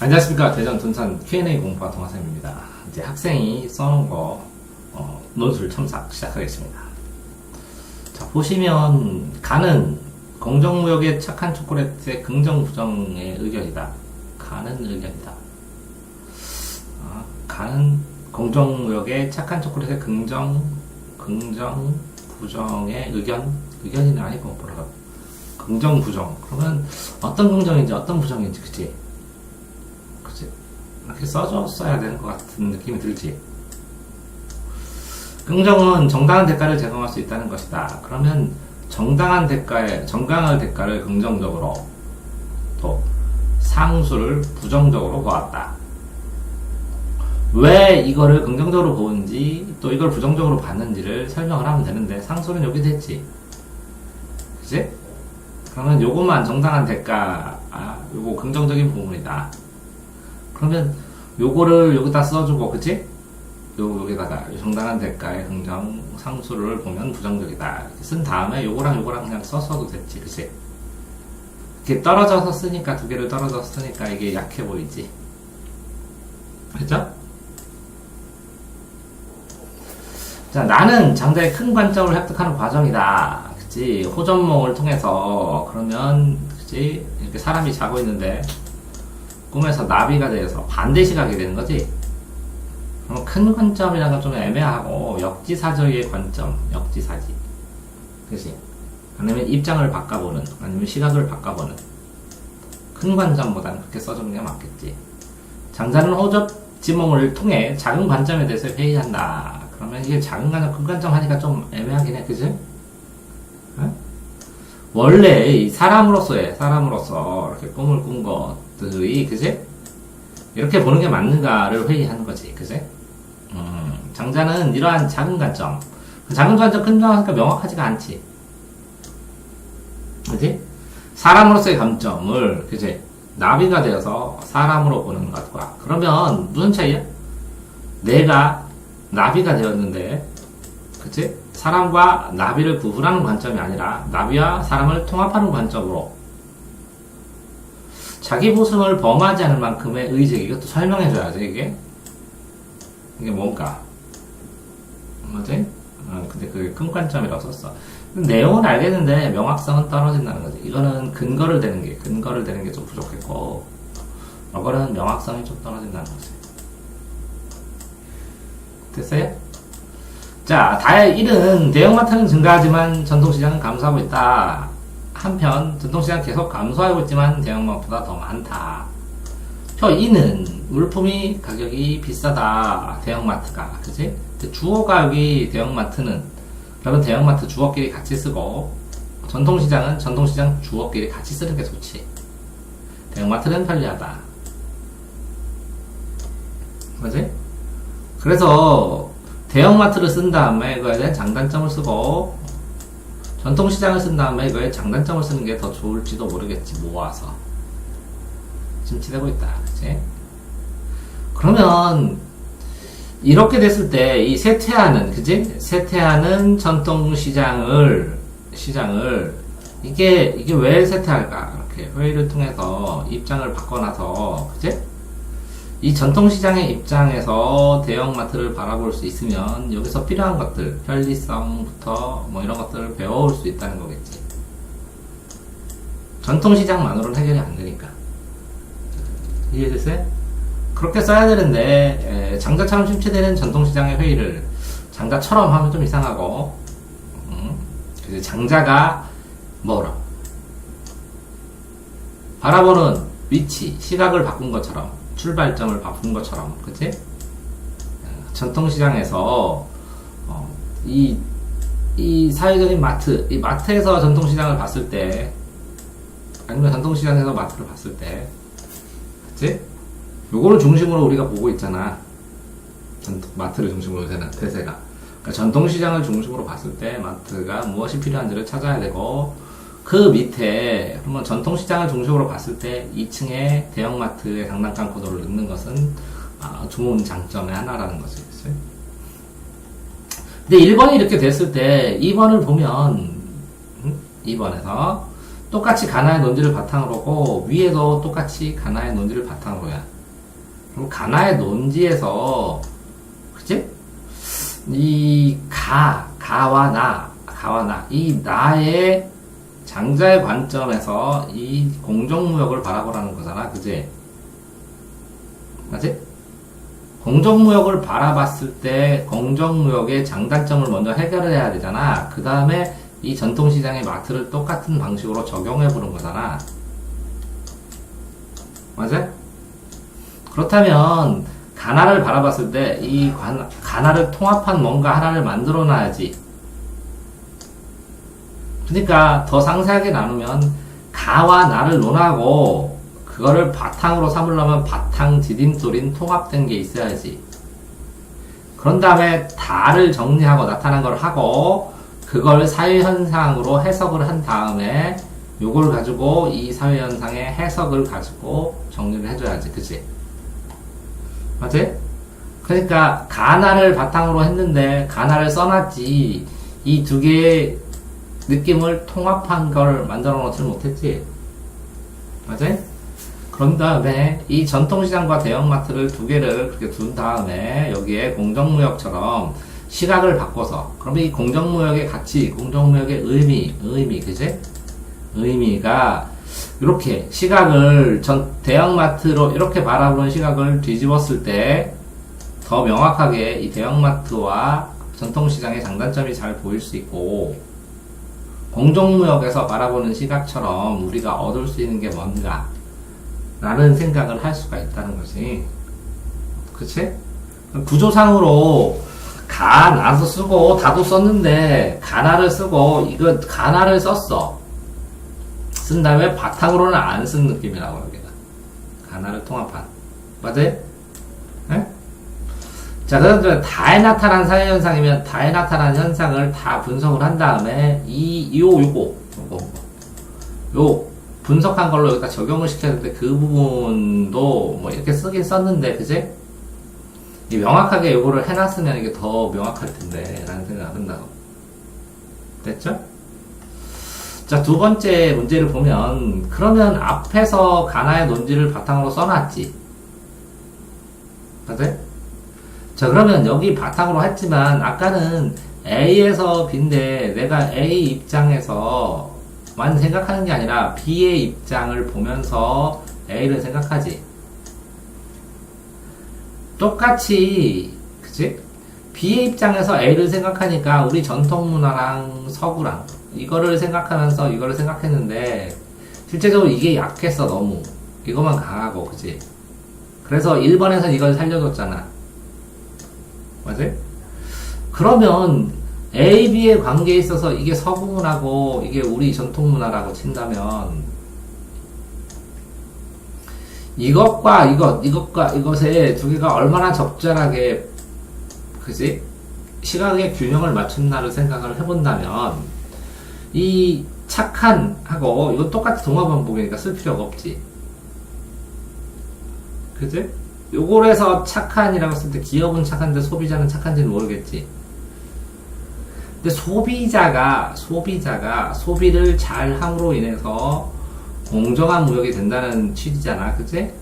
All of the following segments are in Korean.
안녕하십니까. 대전 둔산 Q&A 공부과 동화쌤입니다. 이제 학생이 써놓은 거 논술 첨삭 시작하겠습니다. 자, 보시면 가는 공정무역의 착한 초콜릿의 긍정 부정의 의견이다. 가는 의견이다. 가는 공정무역의 착한 초콜릿의 긍정 부정의 의견이 아니고 뭐라고 긍정 부정. 그러면 어떤 긍정인지 어떤 부정인지 그치? 이렇게 써줬어야 되는 것 같은 느낌이 들지. 긍정은 정당한 대가를 제공할 수 있다는 것이다. 그러면 정당한 대가를 긍정적으로 또 상수를 부정적으로 보았다. 왜 이거를 긍정적으로 보는지 또 이걸 부정적으로 봤는지를 설명을 하면 되는데 상수는 여기 됐지. 그치? 그러면 요것만 정당한 대가, 요거 긍정적인 부분이다. 그러면 요거를 여기다 써주고, 그치? 여기다가 정당한 대가의 긍정 상수를 보면 부정적이다 이렇게 쓴 다음에 요거랑 그냥 썼어도 됐지, 그치? 이렇게 떨어져서 쓰니까, 두 개를 떨어져서 쓰니까 이게 약해 보이지. 그죠? 자, 나는 장자의 큰 관점을 획득하는 과정이다. 그치? 호전몽을 통해서, 그러면, 그치? 이렇게 사람이 자고 있는데, 꿈에서 나비가 돼서 반대 시각이 되는 거지. 그럼 큰 관점이라는 건 좀 애매하고 역지사지의 관점, 역지사지. 그치? 아니면 입장을 바꿔보는, 아니면 시각을 바꿔보는. 큰 관점보다는 그렇게 써주는 게 맞겠지. 장자는 호접지몽을 통해 작은 관점에 대해서 회의한다. 그러면 이게 작은 관점, 큰 관점 하니까 좀 애매하긴 해, 그치? 응? 원래 사람으로서 이렇게 꿈을 꾼 것들이, 그지? 이렇게 보는 게 맞는가를 회의하는 거지, 그지? 장자는 이러한 작은 관점, 작은 관점, 큰 관점 하니까 명확하지가 않지. 그지? 사람으로서의 감점을, 그지? 나비가 되어서 사람으로 보는 것과, 그러면 무슨 차이야? 내가 나비가 되었는데, 그치? 사람과 나비를 구분하는 관점이 아니라 나비와 사람을 통합하는 관점으로 자기 보승을 범하지 않을 만큼의 의식, 이것도 설명해줘야지. 이게 뭔가, 뭐지? 근데 그게 큰 관점이라고 썼어. 내용은 알겠는데 명확성은 떨어진다는 거지. 이거는 근거를 대는 게 좀 부족했고, 이거는 명확성이 좀 떨어진다는 거지. 됐어요? 자, 다의 1은 대형마트는 증가하지만 전통시장은 감소하고 있다. 한편 전통시장은 계속 감소하고 있지만 대형마트보다 더 많다. 표 2는 물품이 가격이 비싸다. 대형마트가, 그치? 주어가 여기 대형마트는, 그러면 대형마트 주어끼리 같이 쓰고, 전통시장은 전통시장 주어끼리 같이 쓰는 게 좋지. 대형마트는 편리하다. 그치? 그래서 대형마트를 쓴 다음에 이거에 대한 장단점을 쓰고, 전통시장을 쓴 다음에 이거에 장단점을 쓰는 게 더 좋을지도 모르겠지, 모아서. 침체되고 있다, 그치? 그러면, 이렇게 됐을 때, 이 쇠퇴하는, 그치? 쇠퇴하는 전통시장을, 이게 왜 쇠퇴할까? 이렇게 회의를 통해서 입장을 바꿔놔서, 그치? 이 전통시장의 입장에서 대형마트를 바라볼 수 있으면 여기서 필요한 것들, 편리성부터 뭐 이런 것들을 배워올 수 있다는 거겠지. 전통시장만으로는 해결이 안 되니까. 이해됐어요? 그렇게 써야 되는데, 장자처럼 침체되는 전통시장의 회의를 장자처럼 하면 좀 이상하고, 그래서 장자가 뭐라? 바라보는 위치, 시각을 바꾼 것처럼, 출발점을 바꾼 것처럼, 그치? 전통시장에서, 이 사회적인 마트, 이 마트에서 전통시장을 봤을 때, 아니면 전통시장에서 마트를 봤을 때, 그치? 요거를 중심으로 우리가 보고 있잖아. 마트를 중심으로 되는 대세가. 그러니까 전통시장을 중심으로 봤을 때, 마트가 무엇이 필요한지를 찾아야 되고, 그 밑에, 그러면 전통시장을 중심으로 봤을 때 2층에 대형마트의 장난감 코너를 넣는 것은 좋은 장점의 하나라는 거죠. 근데 1번이 이렇게 됐을 때 2번을 보면 2번에서 똑같이 가나의 논지를 바탕으로고 위에도 똑같이 가나의 논지를 바탕으로야. 그럼 가나의 논지에서 그치? 이 가와 나, 이 나의 장자의 관점에서 이 공정무역을 바라보라는 거잖아, 그치? 맞지? 공정무역을 바라봤을 때 공정무역의 장단점을 먼저 해결해야 되잖아. 그 다음에 이 전통시장의 마트를 똑같은 방식으로 적용해보는 거잖아. 맞아? 그렇다면 가나를 바라봤을 때 이 가나를 통합한 뭔가 하나를 만들어 놔야지. 그러니까 더 상세하게 나누면 가와 나를 논하고 그거를 바탕으로 삼으려면 바탕 디딤돌인 통합된 게 있어야지. 그런 다음에 다를 정리하고 나타난 걸 하고 그걸 사회현상으로 해석을 한 다음에 요걸 가지고 이 사회현상의 해석을 가지고 정리를 해줘야지. 그치? 맞지? 그러니까 가나를 바탕으로 했는데 가나를 써놨지 이 두 개의 느낌을 통합한 걸 만들어 놓지 못했지. 맞지? 그런 다음에 이 전통시장과 대형마트를 두 개를 그렇게 둔 다음에 여기에 공정무역처럼 시각을 바꿔서 그러면 이 공정무역의 가치, 공정무역의 의미, 그지? 의미가 이렇게 시각을 대형마트로 이렇게 바라보는 시각을 뒤집었을 때 더 명확하게 이 대형마트와 전통시장의 장단점이 잘 보일 수 있고 공정무역에서 바라보는 시각처럼 우리가 얻을 수 있는 게 뭔가 라는 생각을 할 수가 있다는 거지. 그치? 구조상으로 가나도 쓰고 다도 썼는데 가나를 쓰고 이거 가나를 썼어. 쓴 다음에 바탕으로는 안 쓴 느낌이라고 여기다. 가나를 통합한. 맞아요? 네? 자, 그런데 다에 나타난 사회현상이면 다에 나타난 현상을 다 분석을 한 다음에 요거 분석한 걸로 여기다 적용을 시켰는데 그 부분도 뭐 이렇게 쓰긴 썼는데 그지? 이 명확하게 요거를 해놨으면 이게 더 명확할 텐데 라는 생각을 한다고. 됐죠? 자, 두 번째 문제를 보면 그러면 앞에서 가나의 논지를 바탕으로 써놨지. 맞아요? 자, 그러면 여기 바탕으로 했지만 아까는 A에서 B인데 내가 A 입장에서만 생각하는 게 아니라 B의 입장을 보면서 A를 생각하지. 똑같이 그치? B의 입장에서 A를 생각하니까 우리 전통문화랑 서구랑 이거를 생각하면서 이거를 생각했는데 실제적으로 이게 약했어. 너무 이거만 강하고 그치? 그래서 1번에서 이걸 살려줬잖아. 맞아요? 그러면 A, B의 관계에 있어서 이게 서구문화고 이게 우리 전통문화라고 친다면 이것과 이것의 두 개가 얼마나 적절하게 그지? 시각의 균형을 맞춘다를 생각을 해본다면 이 착한하고 이건 똑같이 동화반복이니까 쓸 필요가 없지. 그지? 요걸 해서 착한이라고 쓸 때 기업은 착한데 소비자는 착한지는 모르겠지. 근데 소비자가 소비를 잘 함으로 인해서 공정한 무역이 된다는 취지잖아. 그치?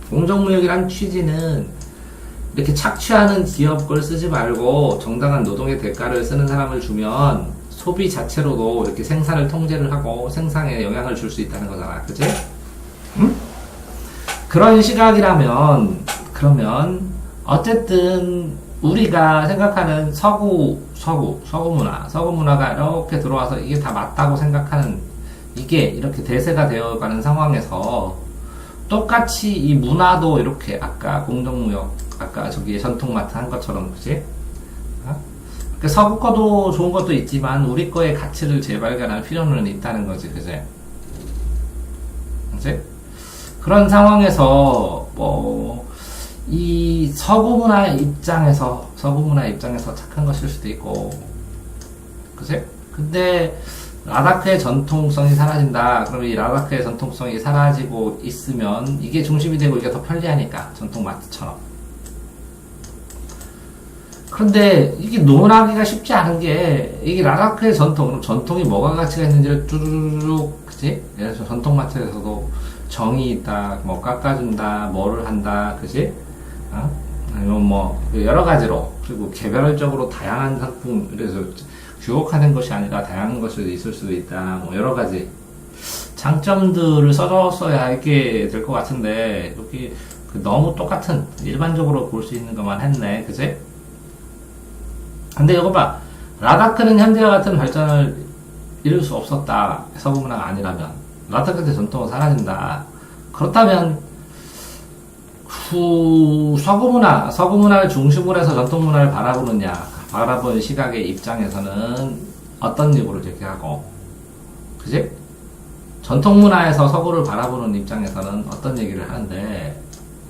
공정무역이란 취지는 이렇게 착취하는 기업 걸 쓰지 말고 정당한 노동의 대가를 쓰는 사람을 주면 소비 자체로도 이렇게 생산을 통제를 하고 생산에 영향을 줄 수 있다는 거잖아. 그치? 응? 그런 시각이라면 그러면 어쨌든 우리가 생각하는 서구문화가 이렇게 들어와서 이게 다 맞다고 생각하는 이게 이렇게 대세가 되어가는 상황에서 똑같이 이 문화도 이렇게 아까 공정무역 아까 저기 전통마트 한 것처럼 그치? 그러니까 서구 거도 좋은 것도 있지만 우리 거의 가치를 재발견할 필요는 있다는 거지. 그치? 그치? 그런 상황에서 이 서구문화의 입장에서 착한 것일 수도 있고, 그치? 근데 라다크의 전통성이 사라진다. 그러면 이 라다크의 전통성이 사라지고 있으면 이게 중심이 되고 이게 더 편리하니까 전통마트처럼. 그런데 이게 논하기가 쉽지 않은 게 이게 라라크의 전통, 전통이 뭐가 가치가 있는지를 쭈르륵 그치? 예를 들어서 전통 마트에서도 정이 있다, 뭐 깎아준다, 뭐를 한다, 그치? 어? 아니면 뭐 여러 가지로 그리고 개별적으로 다양한 상품 그래서 규격화된 것이 아니라 다양한 것이 있을 수도 있다, 뭐 여러 가지 장점들을 써줬어야 이게 될 것 같은데 여기 너무 똑같은 일반적으로 볼 수 있는 것만 했네, 그치? 근데 이거 봐. 라다크는 현대와 같은 발전을 이룰 수 없었다. 서구 문화가 아니라면. 라다크의 전통은 사라진다. 그렇다면, 서구 문화를 중심으로 해서 전통 문화를 바라보느냐, 바라보는 시각의 입장에서는 어떤 식으로 제기하고, 그지? 전통 문화에서 서구를 바라보는 입장에서는 어떤 얘기를 하는데,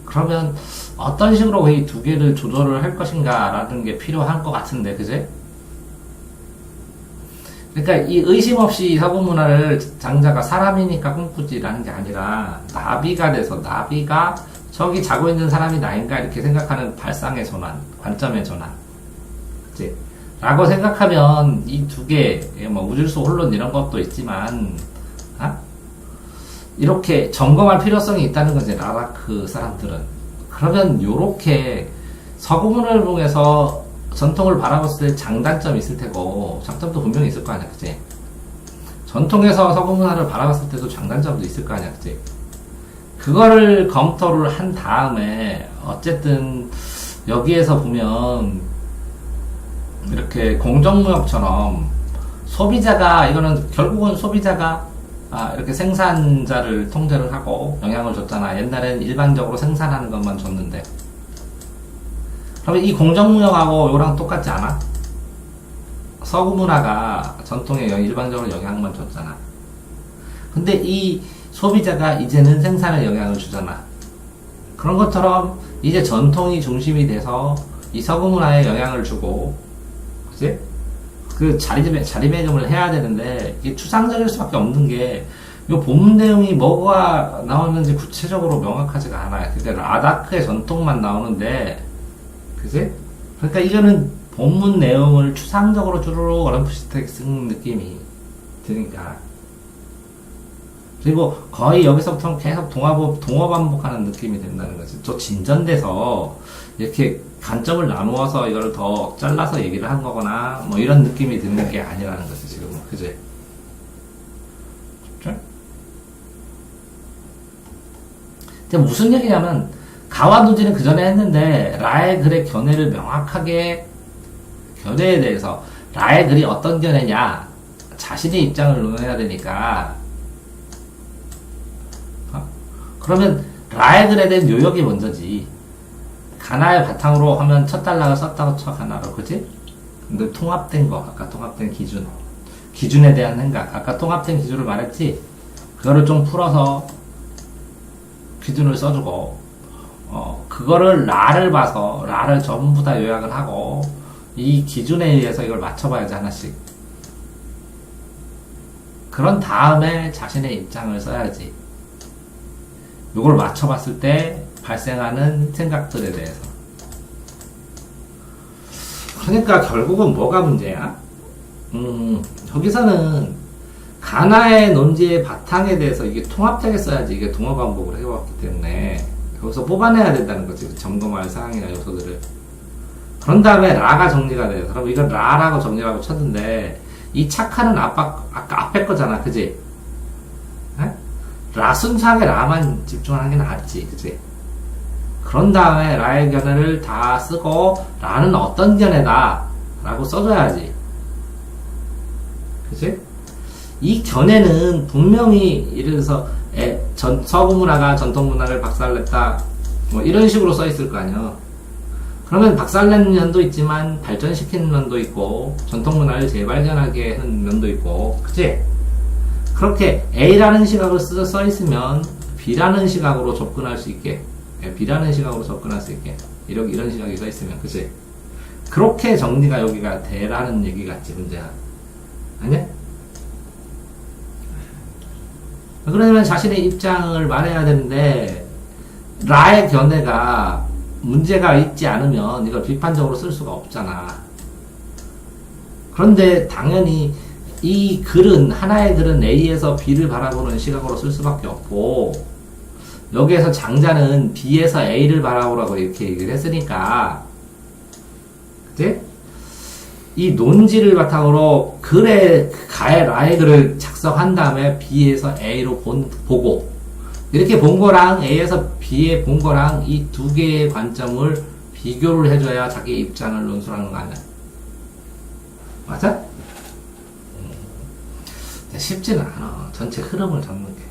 그러면 어떤 식으로 이 두 개를 조절을 할 것인가라는 게 필요한 것 같은데, 그제? 그러니까 이 의심 없이 서구 문화를 장자가 사람이니까 꿈꾸지라는 게 아니라 나비가 돼서 나비가 저기 자고 있는 사람이 나인가 이렇게 생각하는 발상의 전환, 관점의 전환, 그치? 라고 생각하면 이 두 개, 뭐 우질서 혼론 이런 것도 있지만, 이렇게 점검할 필요성이 있다는 거지, 라라크 사람들은. 그러면 요렇게 서구 문화를 통해서 전통을 바라봤을 때 장단점이 있을 테고 장점도 분명히 있을 거 아니야, 그치? 전통에서 서구 문화를 바라봤을 때도 장단점도 있을 거 아니야, 그치? 그거를 검토를 한 다음에 어쨌든 여기에서 보면 이렇게 공정무역처럼 소비자가 이거는 결국은 소비자가 이렇게 생산자를 통제를 하고 영향을 줬잖아. 옛날엔 일반적으로 생산하는 것만 줬는데. 그러면 이 공정무역하고 이거랑 똑같지 않아? 서구 문화가 전통에 일반적으로 영향만 줬잖아. 근데 이 소비자가 이제는 생산에 영향을 주잖아. 그런 것처럼 이제 전통이 중심이 돼서 이 서구 문화에 영향을 주고, 그치? 그 자리매김을 해야 되는데 이게 추상적일 수밖에 없는 게 이 본문 내용이 뭐가 나오는지 구체적으로 명확하지가 않아요. 그러니까 라다크의 전통만 나오는데, 그지? 그러니까 이거는 본문 내용을 추상적으로 쭈루룩 어렴풋이 쓴 느낌이 드니까. 그리고 거의 여기서부터 계속 동화 반복하는 느낌이 된다는 거지. 또 진전돼서 이렇게 관점을 나누어서 이걸 더 잘라서 얘기를 한 거거나 뭐 이런 느낌이 드는 게 아니라는 거지, 지금은. 그지? 무슨 얘기냐면 가와도지는 그 전에 했는데 라의 글의 견해를 명확하게 견해에 대해서 라의 글이 어떤 견해냐 자신의 입장을 논해야 되니까 그러면 라의 글에 대한 요약이 먼저지. 가나의 바탕으로 하면 첫 단락을 썼다고 쳐, 가나로, 그지? 근데 통합된 거, 아까 통합된 기준에 대한 생각, 아까 통합된 기준을 말했지? 그거를 좀 풀어서 기준을 써주고, 그거를 라를 봐서, 라를 전부 다 요약을 하고, 이 기준에 의해서 이걸 맞춰봐야지, 하나씩. 그런 다음에 자신의 입장을 써야지. 이걸 맞춰봤을 때 발생하는 생각들에 대해서. 그러니까 결국은 뭐가 문제야? 여기서는 가나의 논지의 바탕에 대해서 이게 통합되게 써야지 이게 동화 반복을 해왔기 때문에 여기서 뽑아내야 된다는 거지. 점검할 사항이나 요소들을. 그런 다음에 라가 정리가 돼요. 그럼 이건 라라고 정리하고 쳤는데 이 착하는 아까 앞에 거잖아, 그지? 라 순수하게 라만 집중하는 게 낫지, 그치? 그런 다음에 라의 견해를 다 쓰고 라는 어떤 견해다 라고 써줘야지, 그치? 이 견해는 분명히 예를 들어서 서구 문화가 전통 문화를 박살냈다 뭐 이런 식으로 써 있을 거 아니야. 그러면 박살낸 면도 있지만 발전시키는 면도 있고 전통 문화를 재발견하게 하는 면도 있고, 그치? 그렇게 A라는 시각으로 써 있으면 B라는 시각으로 접근할 수 있게, B라는 시각으로 접근할 수 있게 이런 시각이 써 있으면, 그치? 그렇게 정리가 여기가 되라는 얘기 같지, 문제야. 아니야? 그러면 자신의 입장을 말해야 되는데 라의 견해가 문제가 있지 않으면 이걸 비판적으로 쓸 수가 없잖아. 그런데 당연히 이 글은, 하나의 글은 A에서 B를 바라보는 시각으로 쓸 수밖에 없고, 여기에서 장자는 B에서 A를 바라보라고 이렇게 얘기를 했으니까, 그치? 이 논지를 바탕으로 글의, 라의 글을 작성한 다음에 B에서 A로 보고, 이렇게 본 거랑 A에서 B에 본 거랑 이 두 개의 관점을 비교를 해줘야 자기 입장을 논술하는 거 아니야? 맞아? 쉽지는 않아. 전체 흐름을 잡는 게.